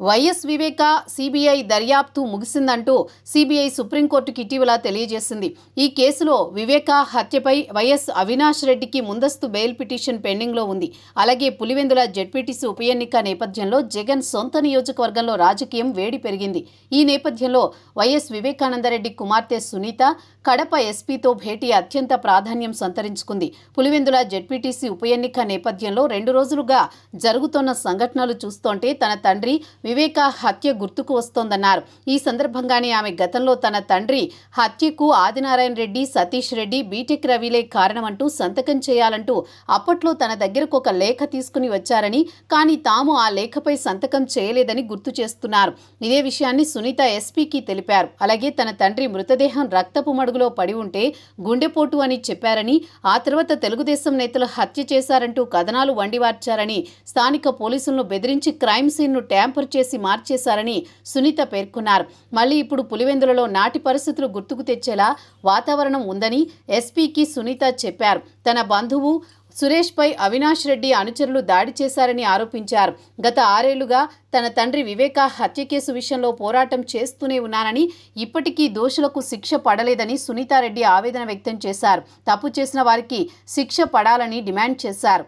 YS వివేక CBI దర్యాప్తు ముగిసిందంటూ CBI సుప్రీంకోర్టుకి ఇటీవల తెలియజేసింది. ఈ కేసులో వివేక హత్యపై వైఎస్ అవినాష్ రెడ్డికి ముందస్తు బెయిల్ పిటిషన్ పెండింగ్లో ఉంది. అలాగే పులివెందుల జెడ్పీటీసీ ఉప ఎన్నిక నేపథ్యంలో జగన్ సొంత నియోజకవర్గంలో రాజకీయం వేడి పెరిగింది. ఈ నేపథ్యంలో వైఎస్ వివేకానందరెడ్డి కుమార్తె సునీత కడప ఎస్పీతో భేటీ అత్యంత ప్రాధాన్యం సంతరించుకుంది. పులివెందుల జెడ్పీటీసీ ఉప ఎన్నిక నేపథ్యంలో 2 రోజులుగా జరుగుతున్న సంఘటనలు చూస్తుంటే తన తండ్రి వివేక హత్య గుర్తుకు వస్తోందన్నారు. ఈ సందర్భంగానే ఆమె గతంలో తన తండ్రి హత్యకు ఆదినారాయణ రెడ్డి, సతీష్ రెడ్డి, బీటెక్ రవిలే కారణమంటూ సంతకం చేయాలంటూ అప్పట్లో తన దగ్గరకు ఒక లేఖ తీసుకుని వచ్చారని, కానీ తాము ఆ లేఖపై సంతకం చేయలేదని గుర్తు చేస్తున్నారు. ఇదే విషయాన్ని సునీత ఎస్పీకి తెలిపారు. అలాగే తన తండ్రి మృతదేహం రక్తపు మడుగులో పడి ఉంటే గుండెపోటు అని చెప్పారని, ఆ తర్వాత తెలుగుదేశం నేతలు హత్య చేశారంటూ కథనాలు వండివార్చారని, స్థానిక పోలీసులను బెదిరించి క్రైమ్ సీన్ను ట్యాంపర్ చేసి మార్చేశారని సునీత పేర్కొన్నారు. మళ్లీ ఇప్పుడు పులివెందులలో నాటి పరిస్థితులు గుర్తుకు తెచ్చేలా వాతావరణం ఉందని ఎస్పీకి సునీత చెప్పారు. తన బంధువు సురేష్పై అవినాష్ రెడ్డి అనుచరులు దాడి చేశారని ఆరోపించారు. గత 6 ఏళ్లుగా తన తండ్రి వివేక హత్య కేసు విషయంలో పోరాటం చేస్తూనే ఉన్నానని, ఇప్పటికీ దోషులకు శిక్ష పడలేదని సునీతారెడ్డి ఆవేదన వ్యక్తం చేశారు. తప్పు చేసిన వారికి శిక్ష పడాలని డిమాండ్ చేశారు.